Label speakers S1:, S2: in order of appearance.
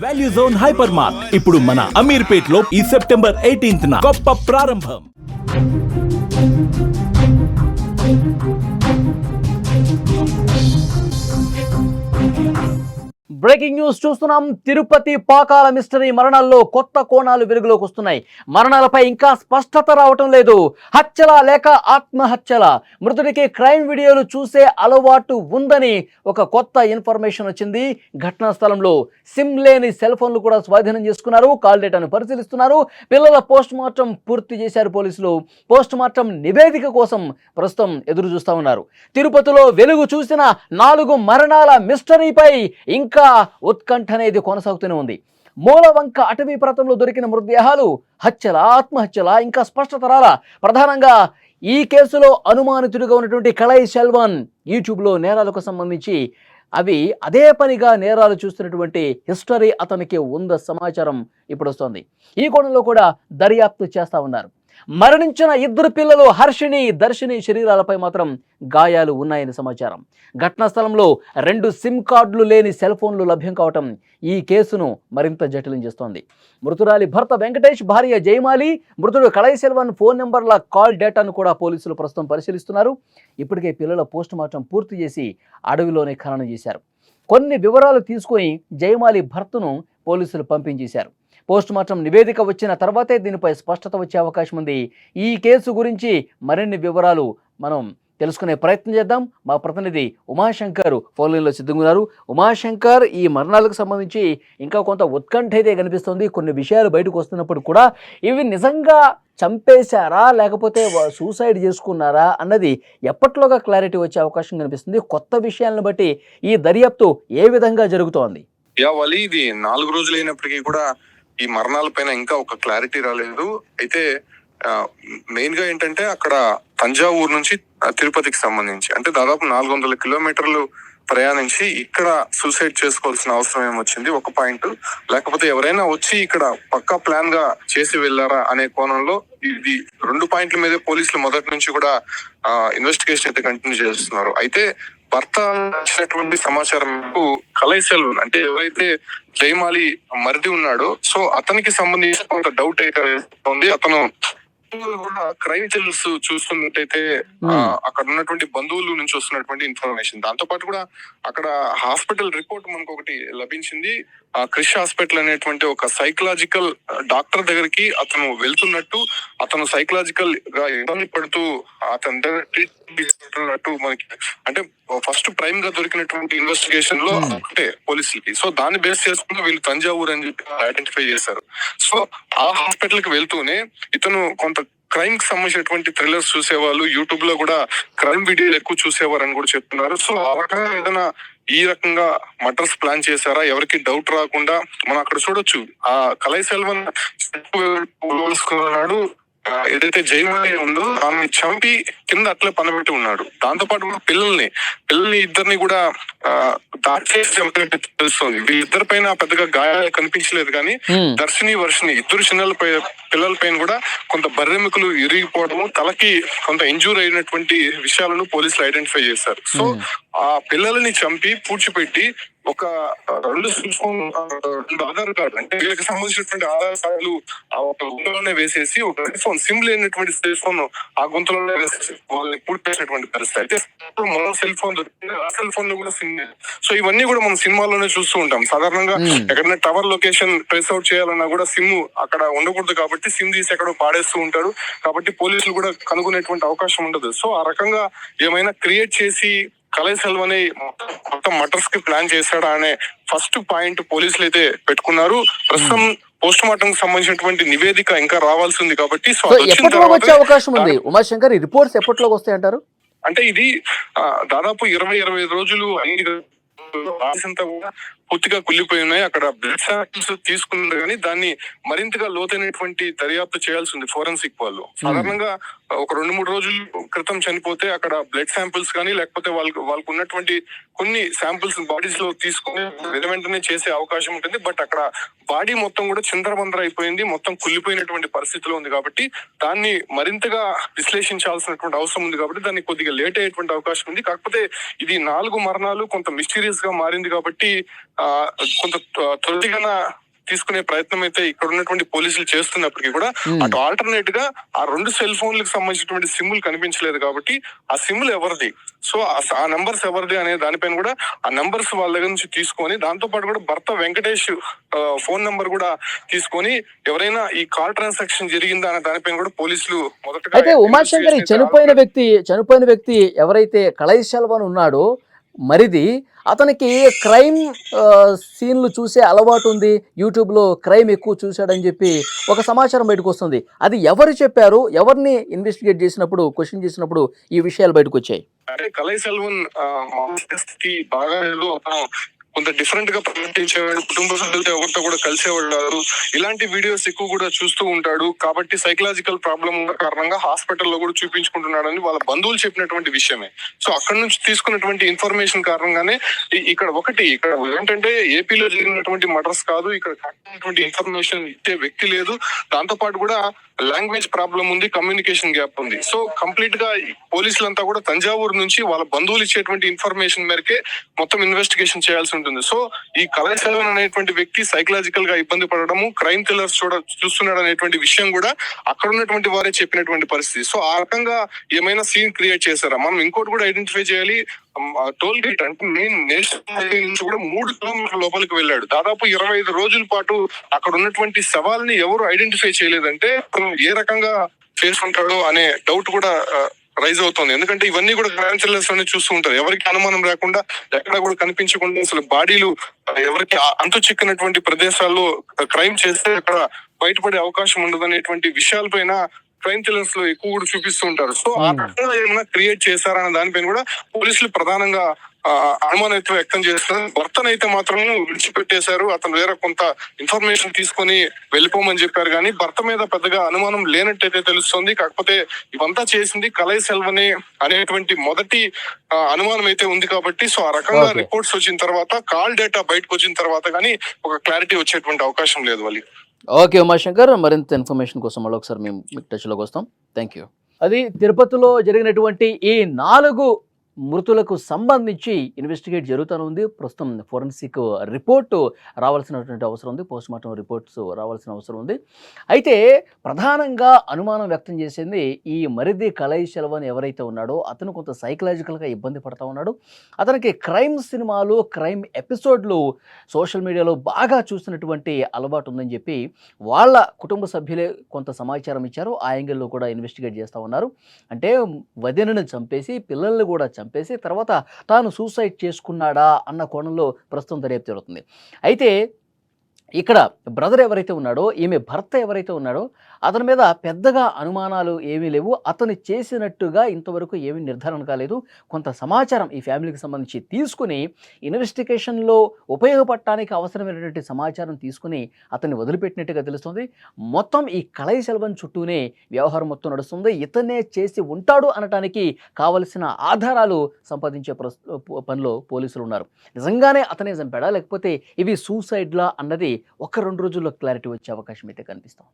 S1: Value zone hyper mart ఇప్పుడు మన అమీర్పేట్ లో ఈ సెప్టెంబర్ 18న గొప్ప ప్రారంభం.
S2: బ్రేకింగ్ న్యూస్ చూస్తున్నాం. తిరుపతి పాకాల మిస్టరీ మరణాల్లో కొత్త కోణాలు వెలుగులోకి వస్తున్నాయి. మరణాలపై ఇంకా స్పష్టత రావటం లేదు. హత్యల లేక ఆత్మహత్యల? మృతుడికి క్రైమ్ వీడియోలు చూసే అలవాటు ఉందని ఒక కొత్త ఇన్ఫర్మేషన్ వచ్చింది. ఘటనా స్థలంలో సిమ్ లేని సెల్ ఫోన్లు కూడా స్వాధీనం చేసుకున్నారు. కాల్ డేటాను పరిశీలిస్తున్నారు. పిల్లల పోస్ట్ మార్టం పూర్తి చేశారు పోలీసులు. పోస్ట్ మార్టం నివేదిక కోసం ప్రస్తుతం ఎదురు చూస్తా ఉన్నారు. తిరుపతిలో వెలుగు చూసిన 4 మరణాల మిస్టరీపై ఇంకా ఉత్కంఠ అనేది కొనసాగుతూనే ఉంది. మూలవంక అటవీ ప్రాంతంలో దొరికిన మృతదేహాలు హత్యల, ఆత్మహత్యల ఇంకా స్పష్టత రాలా. ప్రధానంగా ఈ కేసులో అనుమానితుడిగా ఉన్నటువంటి కళై సెల్వన్ యూట్యూబ్లో నేరాలకు సంబంధించి అదే పనిగా నేరాలు చూస్తున్నటువంటి హిస్టరీ అతనికి ఉంద సమాచారం ఇప్పుడు వస్తోంది. ఈ కోణంలో కూడా దర్యాప్తు చేస్తా ఉన్నారు. మరణించిన 2 పిల్లలు హర్షిని, దర్శిని శరీరాలపై మాత్రం గాయాలు ఉన్నాయని సమాచారం. ఘటనా స్థలంలో 2 సిమ్ కార్డులు లేని సెల్ ఫోన్లు లభ్యం కావటం ఈ కేసును మరింత జటిలం చేస్తోంది. మృతురాలి భర్త వెంకటేష్, భార్య జయమాలి, మృతుడు కళై సెల్వన్ ఫోన్ నెంబర్ల కాల్ డేటాను కూడా పోలీసులు ప్రస్తుతం పరిశీలిస్తున్నారు. ఇప్పటికే పిల్లల పోస్ట్ మార్టం పూర్తి చేసి అడవిలోనే ఖననం చేశారు. కొన్ని వివరాలు తీసుకొని జయమాలి భర్తను పోలీసులు పంపించేశారు. పోస్ట్ మార్టం నివేదిక వచ్చిన తర్వాతే దీనిపై స్పష్టత వచ్చే అవకాశం ఉంది. ఈ కేసు గురించి మరిన్ని వివరాలు మనం తెలుసుకునే ప్రయత్నం చేద్దాం. మా ప్రతినిధి ఉమాశంకర్ ఫోన్ లైన్లో సిద్ధంగా ఉన్నారు. ఉమాశంకర్, ఈ మరణాలకు సంబంధించి ఇంకా కొంత ఉత్కంఠ అయితే కనిపిస్తుంది. కొన్ని విషయాలు బయటకు వస్తున్నప్పుడు కూడా ఇవి నిజంగా చంపేశారా లేకపోతే సూసైడ్ చేసుకున్నారా అన్నది ఎప్పట్లోగా క్లారిటీ వచ్చే అవకాశం కనిపిస్తుంది. కొత్త విషయాలను బట్టి ఈ దర్యాప్తు ఏ విధంగా జరుగుతోంది?
S3: ఇది 4 రోజులు అయినప్పటికీ కూడా ఈ మరణాల పైన ఇంకా ఒక క్లారిటీ రాలేదు. అయితే మెయిన్ గా ఏంటంటే అక్కడ తంజావూరు నుంచి తిరుపతికి సంబంధించి అంటే దాదాపు 400 కిలోమీటర్లు ప్రయాణించి ఇక్కడ సూసైడ్ చేసుకోవాల్సిన అవసరం ఏమొచ్చింది ఒక పాయింట్, లేకపోతే ఎవరైనా వచ్చి ఇక్కడ పక్కా ప్లాన్ గా చేసి వెళ్లారా అనే కోణంలో ఇది 2 పాయింట్ల మీదే పోలీసులు మొదటి నుంచి కూడా ఇన్వెస్టిగేషన్ అయితే కంటిన్యూ చేస్తున్నారు. అయితే భర్త ఇచ్చినటువంటి సమాచారం కళై సెల్వన్ అంటే ఎవరైతే జయమాలి మరిది ఉన్నాడో సో అతనికి సంబంధించి కొంత డౌట్ అయితే ఉంది. అతను కూడా క్రైమ్ థ్రిల్లర్స్ చూస్తున్నట్టయితే అక్కడ ఉన్నటువంటి బంధువుల నుంచి వస్తున్నటువంటి ఇన్ఫర్మేషన్, దాంతో పాటు కూడా అక్కడ హాస్పిటల్ రిపోర్ట్ మనకు ఒకటి లభించింది. క్రిష్ హాస్పిటల్ అనేటువంటి ఒక సైకలాజికల్ డాక్టర్ దగ్గరికి అతను వెళ్తున్నట్టు, అతను సైకలాజికల్ గా ఇబ్బంది పడుతూ అతని దగ్గర ట్రీట్మెంట్ తీసుకుంటున్నట్టు మనకి అంటే ఫస్ట్ ప్రైమ్ గా దొరికినటువంటి ఇన్వెస్టిగేషన్ లో అంటే పోలీసులకి సో దాన్ని బేస్ చేసుకుని వీళ్ళు తంజావూరు అని చెప్పి ఐడెంటిఫై చేశారు. సో ఆ హాస్పిటల్ కి వెళ్తూనే ఇతను కొంత క్రైమ్ కి సంబంధించినటువంటి థ్రిల్లర్స్ చూసేవాళ్ళు, యూట్యూబ్ లో కూడా క్రైమ్ వీడియోలు ఎక్కువ చూసేవారు అని కూడా చెప్తున్నారు. సో ఆ రకంగా ఏదైనా ఈ రకంగా మర్డర్స్ ప్లాన్ చేశారా, ఎవరికి డౌట్ రాకుండా మనం అక్కడ చూడొచ్చు. ఆ కళై సెల్వన్ నాడు ఏదైతే జయమాలి ఉందో ఆమె చంపి కింద అట్లే పనబెట్టి ఉన్నాడు. దాంతో పాటు కూడా పిల్లల్ని 2 కూడా దాడి చేసి చంపినట్టు తెలుస్తుంది. వీళ్ళిద్దరి పైన పెద్దగా గాయాలు కనిపించలేదు కానీ దర్శిని, వర్షిని 2 పిల్లల పైన కూడా కొంత బర్రెముకలు ఇరిగిపోవడము, తలకి కొంత ఇంజూర్ అయినటువంటి విషయాలను పోలీసులు ఐడెంటిఫై చేశారు. సో ఆ పిల్లల్ని చంపి పూడ్చిపెట్టి ఒక 2 సెల్ ఫోన్, 2 ఆధార్ కార్డు అంటే వీళ్ళకి సంబంధించినటువంటి ఆధార్ కార్డులు ఆ ఒక గుంతలోనే వేసేసి ఒక ఫోన్ సిమ్ లేనటువంటి సెల్ ఫోన్ ఆ గుంతలోనే వేసేసి వాళ్ళని పూడ్చేసినటువంటి పరిస్థితి. అయితే మరో సెల్ ఫోన్ దొరికింది, ఆ సెల్ ఫోన్ లో కూడా సిమ్ లేదు. సో ఇవన్నీ కూడా మనం సినిమాల్లోనే చూస్తూ ఉంటాం. సాధారణంగా ఎక్కడైనా టవర్ లొకేషన్ ట్రేస్ అవుట్ చేయాలన్నా కూడా సిమ్ అక్కడ ఉండకూడదు కాబట్టి సిమ్ తీసి ఎక్కడో పాడేస్తూ ఉంటారు. కాబట్టి పోలీసులు కూడా కనుగొనేటువంటి అవకాశం ఉండదు. సో ఆ రకంగా ఏమైనా క్రియేట్ చేసి కళై సెల్వన్ మొత్తం మర్డర్స్ కి ప్లాన్ చేశాడా అనే ఫస్ట్ పాయింట్ పోలీసులు అయితే పెట్టుకున్నారు. ప్రస్తుతం పోస్ట్ మార్టం కి సంబంధించినటువంటి నివేదిక ఇంకా రావాల్సి ఉంది కాబట్టి
S2: వచ్చే అవకాశం ఉంది. ఉమాశంకర్, ఈ రిపోర్ట్స్ ఎప్పటిలోకి వస్తాయి అంటారు?
S3: అంటే ఇది దాదాపు 20-25 రోజులు అంతా కూడా పూర్తిగా కుళ్ళిపోయి ఉన్నాయి. అక్కడ బ్లడ్ శాంపిల్స్ తీసుకున్నారు కానీ దాన్ని మరింతగా లోతైనటువంటి దర్యాప్తు చేయాల్సి ఉంది ఫోరెన్సిక్ వాళ్ళు. సాధారణంగా ఒక 2-3 రోజుల క్రితం చనిపోతే అక్కడ బ్లడ్ శాంపిల్స్ కానీ లేకపోతే వాళ్ళకు ఉన్నటువంటి కొన్ని శాంపిల్స్ బాడీస్ లో తీసుకుని వెంటనే చేసే అవకాశం ఉంటుంది. బట్ అక్కడ బాడీ మొత్తం కూడా చిందరబందర అయిపోయింది, మొత్తం కుళ్ళిపోయినటువంటి పరిస్థితిలో ఉంది కాబట్టి దాన్ని మరింతగా విశ్లేషించాల్సినటువంటి అవసరం ఉంది కాబట్టి దాన్ని కొద్దిగా లేట్ అయ్యేటువంటి అవకాశం ఉంది. కాకపోతే ఇది 4 మరణాలు కొంత మిస్టీరియస్ గా మారింది కాబట్టి కొంత త్వరితగా తీసుకునే ప్రయత్నం అయితే ఇక్కడ ఉన్నటువంటి పోలీసులు చేస్తున్నప్పటికీ కూడా అటు ఆల్టర్నేట్ గా ఆ 2 సెల్ ఫోన్లకు సంబంధించినటువంటి సిమ్లు కనిపించలేదు కాబట్టి ఆ సిమ్లు ఎవరిది, సో ఆ నంబర్స్ ఎవరిది అనే దానిపైన కూడా ఆ నంబర్స్ వాళ్ళ దగ్గర నుంచి తీసుకొని, దాంతో పాటు కూడా భర్త వెంకటేష్ ఫోన్ నంబర్ కూడా తీసుకొని ఎవరైనా ఈ కాల్ ట్రాన్సాక్షన్ జరిగిందా అనే దానిపైన కూడా పోలీసులు మొదటగా
S2: అయితే ఉమాశంకర్ చనిపోయిన వ్యక్తి ఎవరైతే కళైశల్వన్ ఉన్నాడో మరిది, అతనికి క్రైమ్ సీన్లు చూసే అలవాటు ఉంది, యూట్యూబ్లో క్రైమ్ ఎక్కువ చూశాడని చెప్పి ఒక సమాచారం బయటకు వస్తుంది. అది ఎవరు చెప్పారు, ఎవరిని ఇన్వెస్టిగేట్ చేసినప్పుడు, క్వశ్చన్ చేసినప్పుడు ఈ విషయాలు బయటకు వచ్చాయి?
S3: అంటే కళైశల్వన్ స్థితి బాగా లేదు, కొంత డిఫరెంట్ గా ప్రవర్తించేవాడు, కుటుంబ సభ్యులతో ఎవరితో కూడా కలిసేవాడు, ఇలాంటి వీడియోస్ ఎక్కువ కూడా చూస్తూ ఉంటాడు, కాబట్టి సైకలాజికల్ ప్రాబ్లం కారణంగా హాస్పిటల్లో కూడా చూపించుకుంటున్నాడని వాళ్ళ బంధువులు చెప్పినటువంటి విషయమే. సో అక్కడ నుంచి తీసుకున్నటువంటి ఇన్ఫర్మేషన్ కారణంగానే ఇక్కడ ఏంటంటే ఏపీలో జరిగినటువంటి మర్డర్స్ కాదు, ఇక్కడ ఇన్ఫర్మేషన్ ఇచ్చే వ్యక్తి లేదు, దాంతో పాటు కూడా లాంగ్వేజ్ ప్రాబ్లం ఉంది, కమ్యూనికేషన్ గ్యాప్ ఉంది. సో కంప్లీట్ గా పోలీసులంతా కూడా తంజావూరు నుంచి వాళ్ళ బంధువులు ఇచ్చేటువంటి ఇన్ఫర్మేషన్ మేరకే మొత్తం ఇన్వెస్టిగేషన్ చేయాల్సి ఉంటుంది. సో ఈ కళైశల్వన్ అనేటువంటి వ్యక్తి సైకలాజికల్ గా ఇబ్బంది పడడము, క్రైమ్ థ్రిల్లర్స్ చూస్తున్నాడు అనేటువంటి విషయం కూడా అక్కడ ఉన్నటువంటి వారే చెప్పినటువంటి పరిస్థితి. సో ఆ రకంగా ఏమైనా సీన్ క్రియేట్ చేశారా? మనం ఇంకోటి కూడా ఐడెంటిఫై చేయాలి. టోల్ గేట్ అంటే మెయిన్ నేషనల్ హైవే నుంచి కూడా 3 కిలోమీటర్ల లోపలికి వెళ్ళాడు. దాదాపు 25 రోజుల పాటు అక్కడ ఉన్నటువంటి సవాల్ని ఎవరు ఐడెంటిఫై చేయలేదంటే ఏ రకంగా ఫేస్ ఉంటాడో అనే డౌట్ కూడా రైజ్ అవుతుంది. ఎందుకంటే ఇవన్నీ కూడా క్రైమ్ థ్రిల్లర్స్ అనే చూస్తూ ఉంటారు, ఎవరికి అనుమానం లేకుండా, ఎక్కడ కూడా కనిపించకుండా, అసలు బాడీలు ఎవరికి అంతు చిక్కినటువంటి ప్రదేశాల్లో క్రైమ్ చేస్తే అక్కడ బయటపడే అవకాశం ఉండదు అనేటువంటి విషయాలపైన క్రైమ్ థ్రిల్లర్స్ లో ఎక్కువ కూడా చూపిస్తూ ఉంటారు. సో ఆ రకంగా ఏమైనా క్రియేట్ చేశారన్న దానిపైన కూడా పోలీసులు ప్రధానంగా అనుమానం వ్యక్తం చేస్తారు. భర్తనైతే మాత్రం విడిచిపెట్టేశారు, అతను వేరే కొంత ఇన్ఫర్మేషన్ తీసుకొని వెళ్ళిపోమని చెప్పారు, కానీ భర్త మీద పెద్దగా అనుమానం లేనట్టయితే తెలుస్తుంది. కాకపోతే ఇవంతా చేసింది కళైశల్వనే అనేటువంటి మొదటి అనుమానం అయితే ఉంది కాబట్టి, సో ఆ రకంగా రిపోర్ట్స్ వచ్చిన తర్వాత, కాల్ డేటా బయటకు వచ్చిన తర్వాత కానీ ఒక క్లారిటీ వచ్చేటువంటి అవకాశం లేదు వాళ్ళు.
S2: ఓకే ఉమాశంకర్, మరింత ఇన్ఫర్మేషన్ కోసం మళ్ళీ ఒకసారి మేము మీకు టచ్లోకి వస్తాం. Thank you. అది తిరుపతిలో జరిగినటువంటి ఈ 4 మృతులకు సంబంధించి ఇన్వెస్టిగేట్ జరుగుతూనే ప్రస్తుతం ఫోరెన్సిక్ రిపోర్టు రావాల్సినటువంటి అవసరం ఉంది, పోస్ట్మార్టం రిపోర్ట్స్ రావాల్సిన అవసరం ఉంది. అయితే ప్రధానంగా అనుమానం వ్యక్తం చేసింది ఈ మరిది కళైశల్వన్ ఎవరైతే ఉన్నాడో అతను కొంత సైకలాజికల్గా ఇబ్బంది పడతా ఉన్నాడు. అతనికి క్రైమ్ సినిమాలు, క్రైమ్ ఎపిసోడ్లు సోషల్ మీడియాలో బాగా చూసినటువంటి అలవాటు ఉందని చెప్పి వాళ్ళ కుటుంబ సభ్యులే కొంత సమాచారం ఇచ్చారు. ఆ యాంగిల్లో కూడా ఇన్వెస్టిగేట్ చేస్తూ ఉన్నారు. అంటే వదినను చంపేసి, పిల్లల్ని కూడా చంపేసి తర్వాత తాను సూసైడ్ చేసుకున్నాడా అన్న కోణంలో ప్రస్తుతం దర్యాప్తు జరుగుతుంది. అయితే ఇక్కడ బ్రదర్ ఎవరైతే ఉన్నాడో, ఈమె భర్త ఎవరైతే ఉన్నాడో అతని మీద పెద్దగా అనుమానాలు ఏమీ లేవు. అతను చేసినట్టుగా ఇంతవరకు ఏమీ నిర్ధారణ కాలేదు. కొంత సమాచారం ఈ ఫ్యామిలీకి సంబంధించి తీసుకుని ఇన్వెస్టిగేషన్లో ఉపయోగపడటానికి అవసరమైనటువంటి సమాచారం తీసుకుని అతన్ని వదిలిపెట్టినట్టుగా తెలుస్తుంది. మొత్తం ఈ కళైశల్వన్ చుట్టూనే వ్యవహారం మొత్తం నడుస్తుంది. ఇతనే చేసి ఉంటాడు అనటానికి కావలసిన ఆధారాలు సంపాదించే పనిలో పోలీసులు ఉన్నారు. నిజంగానే అతనే చంపాడా, లేకపోతే ఇవి సూసైడ్లా అన్నది 1-2 రోజుల్లో క్లారిటీ వచ్చే అవకాశం అయితే కనిపిస్తాం.